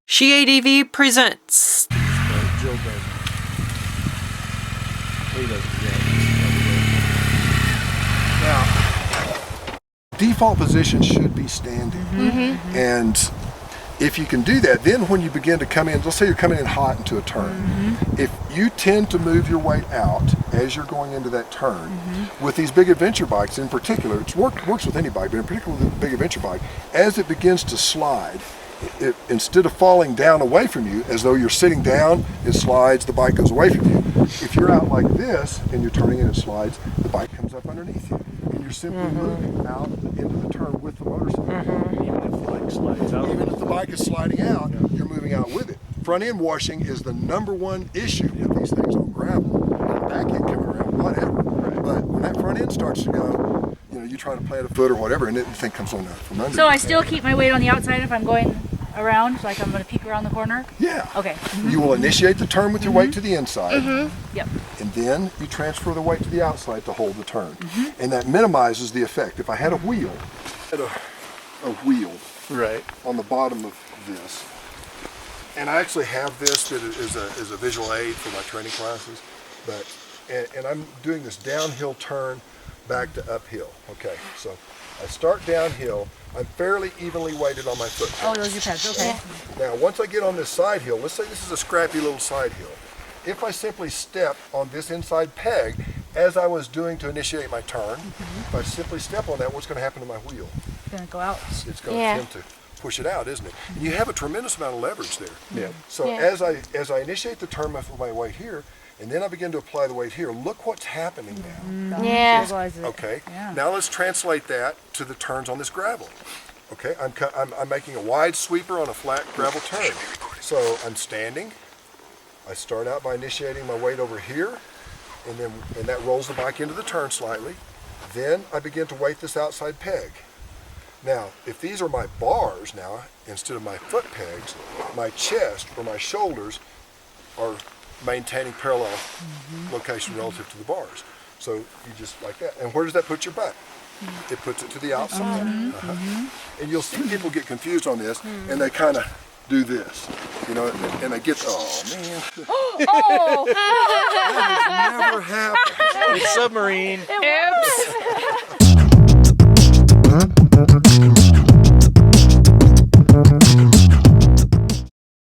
SheADV presents. Jill doesn't. He doesn't yet. Now, default position should be standing. And if you can do that, then when you begin to come in, let's say you're coming in hot into a turn. If you tend to move your weight out as you're going into that turn, with these big adventure bikes in particular, it works with any bike, but in particular with the big adventure bike, as it begins to slide, instead of falling down away from you, as though you're sitting down, it slides, the bike goes away from you. If you're out like this and you're turning and it slides, the bike comes up underneath you. And you're simply moving out into the turn with the motorcycle. Even if the bike slides out. Even if the bike is sliding out, you're moving out with it. Front end washing is the #1 issue with these things on gravel. The back end coming around, whatever. But when that front end starts to go, you try to plant a foot or whatever, and the thing comes on from under. So I still keep my weight on the outside if I'm going around, like I'm going to peek around the corner? Yeah. Okay. You will initiate the turn with your weight to the inside. Yep. And then you transfer the weight to the outside to hold the turn. And that minimizes the effect. If I had a wheel, Right. on the bottom of this, and I actually have this that is a visual aid for my training classes, but and I'm doing this downhill turn back to uphill. Okay, so I start downhill. I'm fairly evenly weighted on my foot Oh, pegs. those are your pads. Okay. Now, once I get on this side hill, let's say this is a scrappy little side hill. If I simply step on this inside peg, as I was doing to initiate my turn, if I simply step on that, what's going to happen to my wheel? It's going to go out. It's going to tend to push it out, isn't it? And you have a tremendous amount of leverage there. Yeah. So as I initiate the turn with my weight here, and then I begin to apply the weight here, look what's happening now. Stabilizes it. Okay, Yeah. now let's translate that to the turns on this gravel. Okay, I'm making a wide sweeper on a flat gravel turn. So I'm standing. I start out by initiating my weight over here, and that rolls the bike into the turn slightly. Then I begin to weight this outside peg. Now, if these are my bars now, instead of my foot pegs, my chest or my shoulders are maintaining parallel location relative to the bars. So you just like that. And where does that put your butt? It puts it to the outside. And you'll see people get confused on this, and they kind of do this, and they get, oh man, that has never happened. It's submarine. Oops.